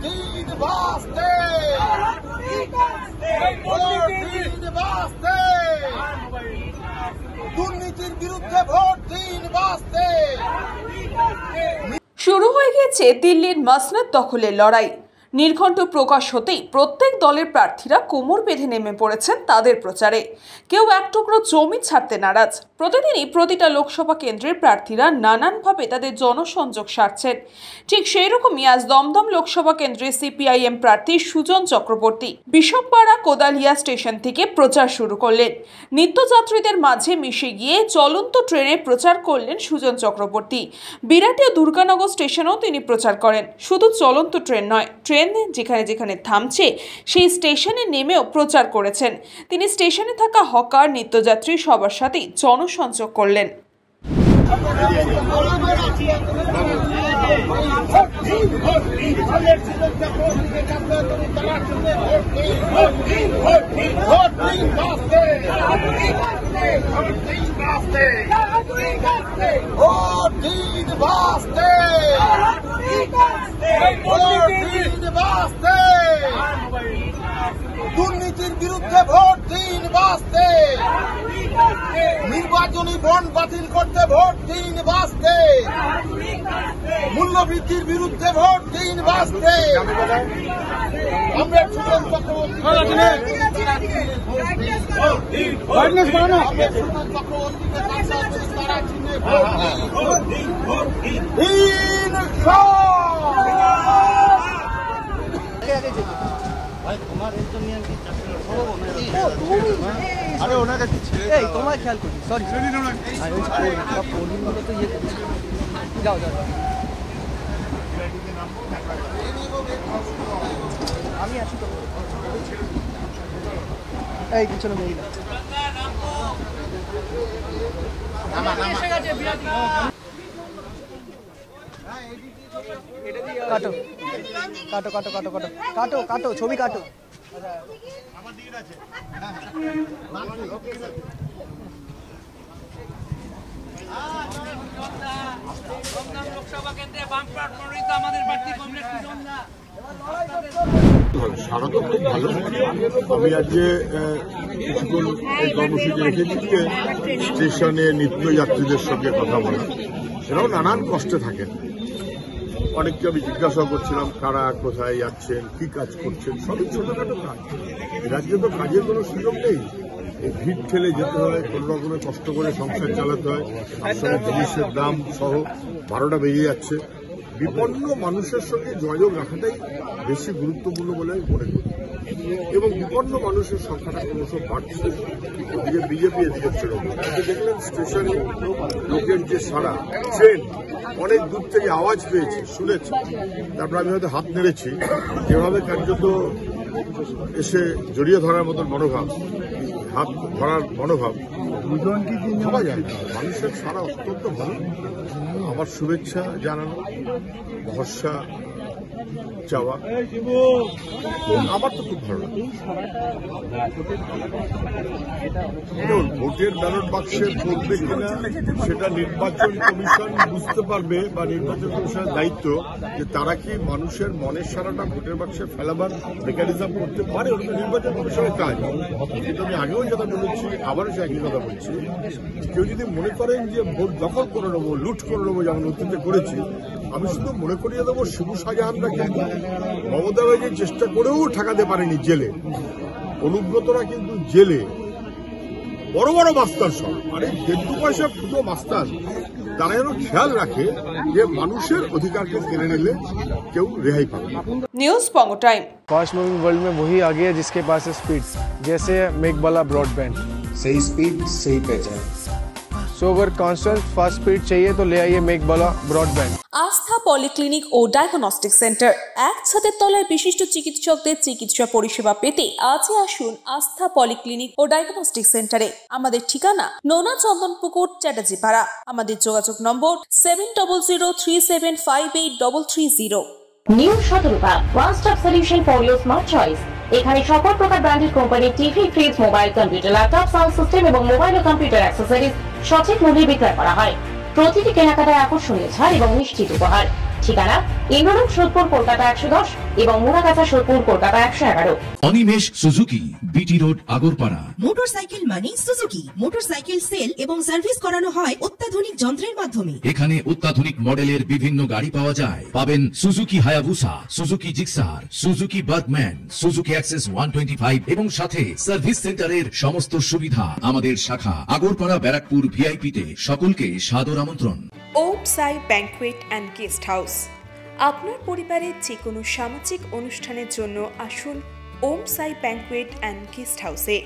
দিন বাঁচতে, দিন বাঁচতে, দুর্নীতির বিরুদ্ধে ভোট দিন বাঁচতে। শুরু হয়ে গেছে দিল্লির মসনদ দখলের লড়াই। নির্ঘণ্ট প্রকাশ হতেই প্রত্যেক দলের প্রার্থীরা কোমর বেঁধে নেমে পড়েছেন তাদের প্রচারে। কেউ এক টুকরো জমি ছাড়তে নারাজ। প্রতিদিনই প্রতিটা লোকসভা কেন্দ্রের প্রার্থীরা নানানভাবে তাদের জনসংযোগ সারছেন। ঠিক সেই রকমই আজ দমদম লোকসভা কেন্দ্রে সিপিআইএম প্রার্থী সুজন চক্রবর্তী বিশপপাড়া কোদালিয়া স্টেশন থেকে প্রচার শুরু করলেন। নিত্যযাত্রীদের মাঝে মিশে গিয়ে চলন্ত ট্রেনে প্রচার করলেন সুজন চক্রবর্তী। বিরাটিয়া দুর্গানগর স্টেশনেও তিনি প্রচার করেন। শুধু চলন্ত ট্রেন নয়, ট্রেন যেখানে যেখানে থামছে সেই স্টেশনে নেমেও প্রচার করেছেন তিনি। স্টেশনে থাকা হকার, নিত্যযাত্রী সবার সাথেই জনসংযোগ করলেন। দুর্নীতির বিরুদ্ধে ভোট দিন বাঁচতে, নির্বাচনী বন্ড বাতিল করতে ভোট দিন বাঁচতে, মূল্যবৃদ্ধির বিরুদ্ধে ভোট দিন বাঁচতে। আমরা সুজন আরে ওনাকে এই তোমার খেয়াল করি, সরি তো ইয়ে যাও যাও আমি আসি তো এই পিছনে মহিলা কাটো কাটো কাটো কাটো কাটো কাটো কাটো ছবি কাটো। সারা তো খুব ভালো। আমি আজকে কিছুক্ষণ এই কর্মসূচি রেখেছি যে স্টেশনে নিত্যযাত্রীদের সঙ্গে কথা বলা। সেটাও নানান কষ্টে থাকেন। অনেককে আমি জিজ্ঞাসা করছিলাম কারা কোথায় যাচ্ছেন, কি কাজ করছেন। সবই ছোটখাটো কাজ। রাজ্যে তো কাজের কোনো সুযোগ নেই। এই ভিড় ঠেলে যেতে হয়, কোনো রকমের কষ্ট করে সংসার চালাতে হয়। আসলে জিনিসের দাম সহ 12টা বেজে যাচ্ছে। বিপন্ন মানুষের সঙ্গে যোগাযোগ রাখাটাই বেশি গুরুত্বপূর্ণ বলে আমি মনে করি। এবং বিপন্ন মানুষের সংখ্যাটা ক্রমশ বাড়ছে। এদিকে বিজেপি, এদিকে তৃণমূল। দেখলেন স্টেশনে লোকের যে সারা, ট্রেন অনেক দূর থেকে আওয়াজ পেয়েছে, শুনেছে। তারপর আমি হয়তো হাত নেড়েছি। যেভাবে কার্যত এসে জড়িয়ে ধরার মতন মনোভাব, হাত ধরার মনোভাব ভাবা যায় না। মানুষের সারা অত্যন্ত ভালো। আমার শুভেচ্ছা জানানো, ভরসা চাওয়া আমার তো খুব ভালো লাগে। ভোটের ব্যালট বাক্সে পড়বে কিনা সেটা নির্বাচন কমিশন বুঝতে পারবে, বা নির্বাচন কমিশনের দায়িত্ব যে তারা কি মানুষের মনের সারাটা ভোটের বাক্সে ফেলাবার মেকানিজম করতে পারে। ওটা নির্বাচন কমিশনের কাজ। কিন্তু আমি আগেও যেটা বলেছি, আবারও সে একই কথা বলছি, কেউ যদি মনে করেন যে ভোট দখল করে নেবো, লুট করে নেবো, যেমন অতীতে করেছি, আমি শুধু মনে করিয়ে দেবো শিবু শাহজাহানরা কিন্তু মমতা ব্যানার্জি চেষ্টা করেও ঠেকাতে পারেনি জেলে। অনুব্রতরা কিন্তু জেলে বড় বড় মাস্টার সব। আর এই 1.5 পয়সা ফুটো মাস্টার তারা যেন খেয়াল রাখে যে মানুষের অধিকারকে কেড়ে নিলে কেউ রেহাই পাবে। নিউজ পঙ্গ টাইম। फास्ट मूविंग वर्ल्ड में वही आ गया जिसके पास है स्पीड, जैसे मेघबाला ब्रॉडबैंड। सही स्पीड, सही पहचान। सो अगर कांस्टेंट फास्ट स्पीड चाहिए तो ले आइए मेघबाला ब्रॉडबैंड। আস্থা পলিক্লিনিক ও ডায়াগনস্টিক সেন্টার, এক ছাদের তলায় বিশিষ্ট চিকিৎসকদের চিকিৎসা পরিষেবা পেতে আজই আসুন আস্থা পলিক্লিনিক ও ডায়াগনস্টিক সেন্টারে। আমাদের ঠিকানা নোনা চন্দনপুকুর, চ্যাটার্জিপাড়া। আমাদের যোগাযোগ নম্বর 7003758330। New Shatarupa, one stop solution for your smart choice. এখানে সকল প্রকার ব্র্যান্ডেড কোম্পানির TV, fridge, mobile, computer, laptop, sound system এবং মোবাইল ও কম্পিউটার অ্যাক্সেসরিজ সঠিক মূল্যে বিক্রয় করা হয়। প্রতিটি কেনাকাটায় আকর্ষণীয় ছাড় এবং নিশ্চিত উপহার। ঠিকানা ইন্দ্রলোক সোদপুর কলকাতা 110 এবং Muragachha Sodepur Kolkata 111। Animesh Suzuki, BT road, Agarpara. Motorcycle মানে সুজুকি। মোটরসাইকেল সেল এবং সার্ভিস করানো হয় অত্যাধুনিক যন্ত্রের মাধ্যমে। এখানে অত্যাধুনিক মডেলের বিভিন্ন গাড়ি পাওয়া যায়। পাবেন Suzuki Hayabusa, Suzuki Gixxer, Suzuki Bergman, Suzuki access 125 এবং সাথে সার্ভিস সেন্টারের সমস্ত সুবিধা। আমাদের শাখা আগরপাড়া ব্যারাকপুর ভিআইপিতে। সকলকে সাদর আমন্ত্রণ। ওম সাই ব্যাংকুয়েট অ্যান্ড গেস্ট হাউস। আপনার পরিবারের যে কোনো সামাজিক অনুষ্ঠানের জন্য আসুন ওম সাই ব্যাংকুয়েট অ্যান্ড গেস্ট হাউসে।